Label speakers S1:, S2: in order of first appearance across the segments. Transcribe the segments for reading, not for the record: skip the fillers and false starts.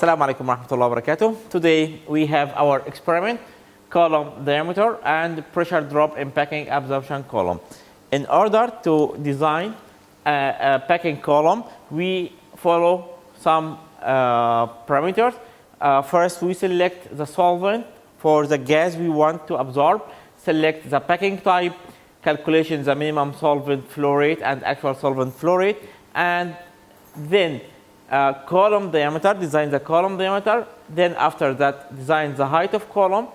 S1: Assalamu alaikum warahmatullahi wabarakatuh. Today we have our experiment, column diameter and pressure drop in packing absorption column. In order to design a packing column, we follow some parameters. First, we select the solvent for the gas we want to absorb, select the packing type, calculation the minimum solvent flow rate and actual solvent flow rate, and then column diameter, design the column diameter, then after that design the height of column,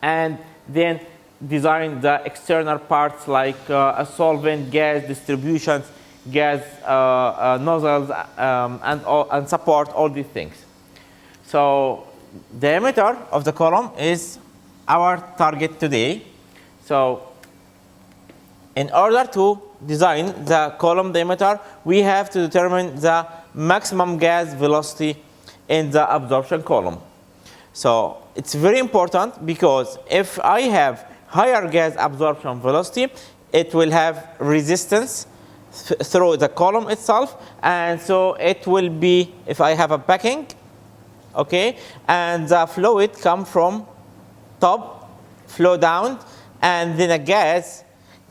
S1: and then design the external parts like a solvent, gas distributions, gas nozzles, and support all these things. So diameter of the column is our target today. So in order to design the column diameter, we have to determine the maximum gas velocity in the absorption column. So it's very important because if I have higher gas absorption velocity, it will have resistance through the column itself, and so it will be, if I have a packing, okay, and the fluid come from top, flow down, and then a gas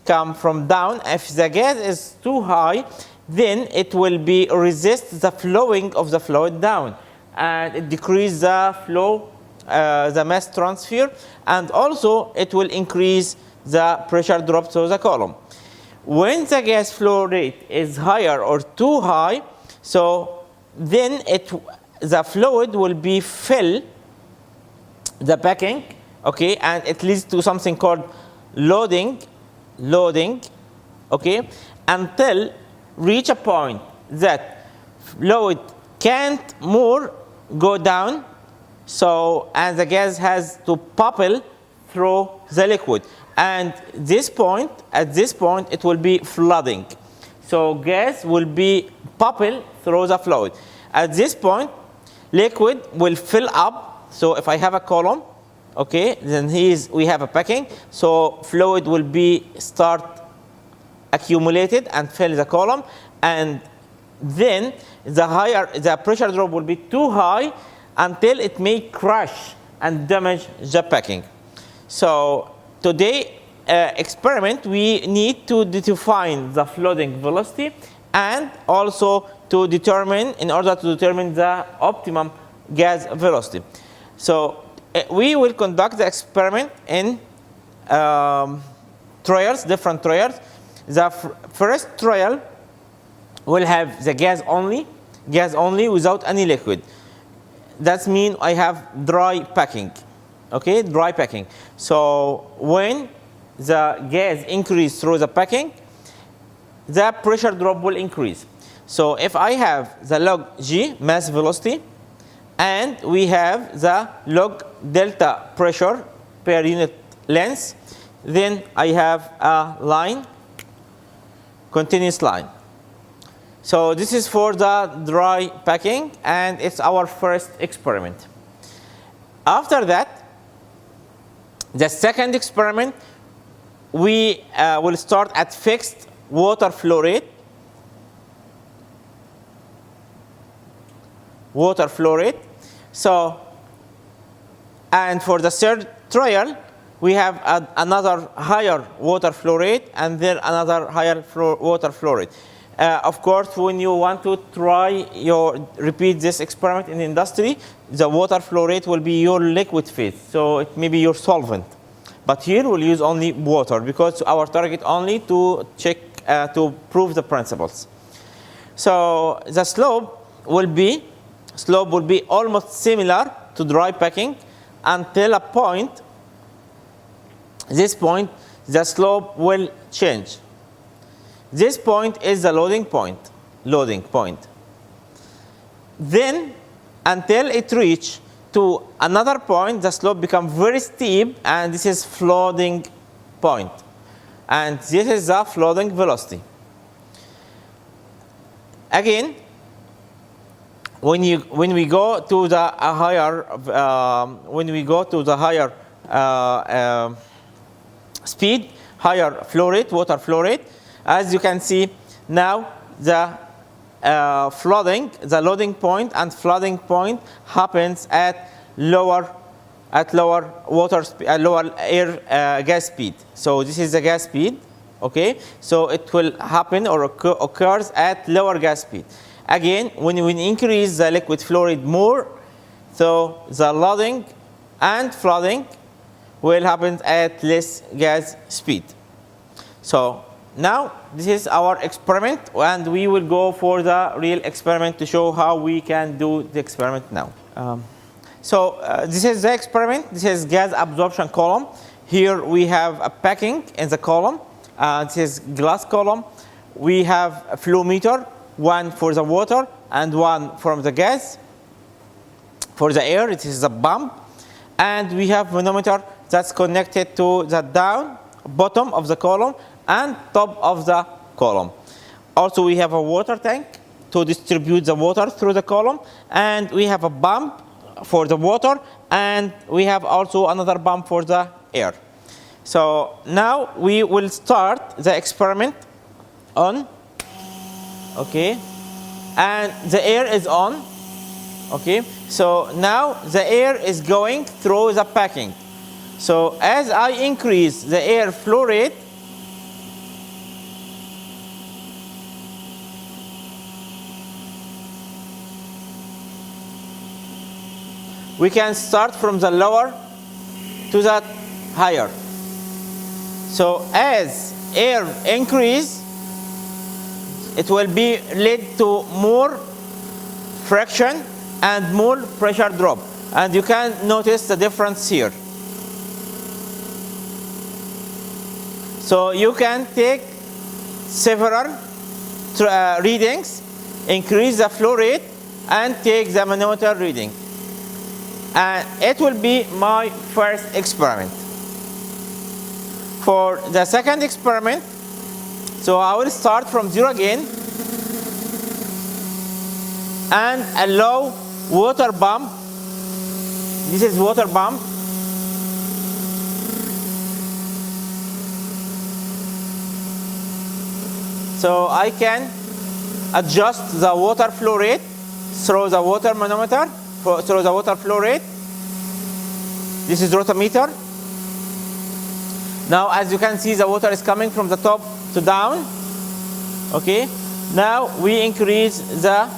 S1: come from down. If the gas is too high, then it will be resist the flowing of the fluid down, and it decrease the flow, the mass transfer, and also it will increase the pressure drop to the column. When the gas flow rate is higher or too high, so then the fluid will be fill the packing, okay, and it leads to something called loading, okay, until reach a point that fluid can't more go down, so and the gas has to bubble through the liquid, and at this point it will be flooding, so gas will be bubble through the fluid. At this point liquid will fill up. So if I have a column, okay, then we have a packing, so fluid will be start accumulated and fill the column, and then the pressure drop will be too high until it may crash and damage the packing. So today experiment, we need to define the flooding velocity and also to determine, in order to determine the optimum gas velocity. So we will conduct the experiment in trials, different trials. The first trial will have the gas only without any liquid. That means I have dry packing, okay, dry packing. So when the gas increase through the packing, the pressure drop will increase. So if I have the log G, mass velocity, and we have the log delta pressure per unit length, then I have a line, continuous line. So this is for the dry packing, and it's our first experiment. After that, the second experiment, we will start at fixed water flow rate. So, and for the third trial, we have another higher water flow rate, and then another higher water flow rate. Of course, when you want to repeat this experiment in the industry, the water flow rate will be your liquid phase, so it may be your solvent. But here we'll use only water because our target only to check, to prove the principles. So the slope will be almost similar to dry packing until a point. This point, the slope will change. This point is the loading point. Then until it reach to another point, the slope becomes very steep, and this is flooding point. And this is the flooding velocity. Again, when we go to the higher speed, higher flow rate, water flow rate, as you can see now, the flooding, the loading point and flooding point happens at lower water lower air gas speed. So this is the gas speed, okay? So it will happen or occurs at lower gas speed. Again, when we increase the liquid flow rate more, so the loading and flooding will happen at less gas speed. So now this is our experiment, and we will go for the real experiment to show how we can do the experiment now. This is the experiment. This is gas absorption column. Here we have a packing in the column. This is glass column. We have a flow meter, one for the water and one from the gas. For the air, it is a pump. And we have manometer that's connected to the bottom of the column and top of the column. Also, we have a water tank to distribute the water through the column. And we have a pump for the water, and we have also another pump for the air. So now we will start the experiment on, okay, and the air is on, okay. So now the air is going through the packing. So as I increase the air flow rate, we can start from the lower to the higher. So as air increase, it will be lead to more friction and more pressure drop. And you can notice the difference here. So you can take several readings, increase the flow rate, and take the manometer reading. And it will be my first experiment. For the second experiment, so I will start from 0 again and allow water pump. This is water pump. So I can adjust the water flow rate through the water manometer, through the water flow rate. This is rotometer. Now, as you can see, the water is coming from the top to down. Okay. Now we increase the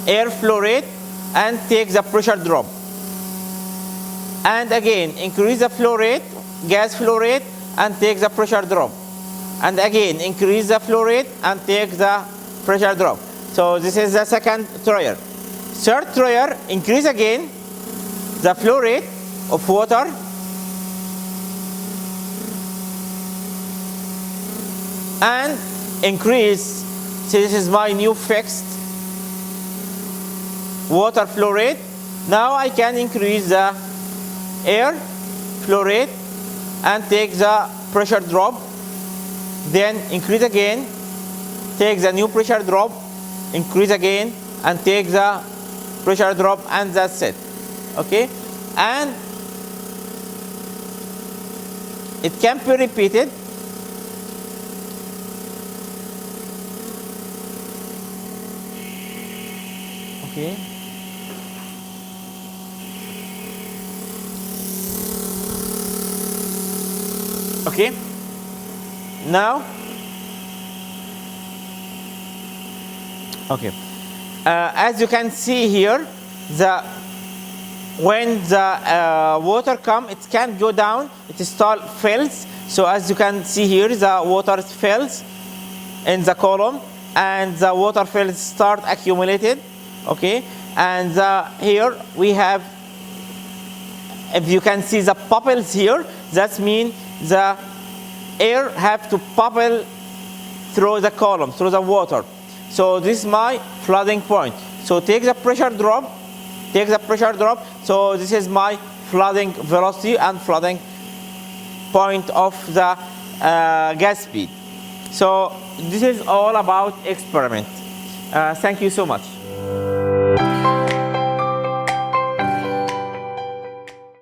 S1: air flow rate and take the pressure drop. And again, increase the flow rate, gas flow rate, and take the pressure drop. And again, increase the flow rate and take the pressure drop. So this is the second trial. Third trial, increase again the flow rate of water and increase, so this is my new fixed water flow rate. Now I can increase the air flow rate and take the pressure drop. Then increase again, take the new pressure drop, increase again, and take the pressure drop, and that's it. Okay? And it can be repeated. Okay. Okay. Now, okay. As you can see here, when the water comes, it can't go down. It fills. So as you can see here, the water fills in the column, and the water fills start accumulated. Okay, and here we have, if you can see the bubbles here, that means the air have to bubble through the column, through the water. So this is my flooding point. So take the pressure drop, take the pressure drop. So this is my flooding velocity and flooding point of the gas speed. So this is all about experiment. Thank you so much.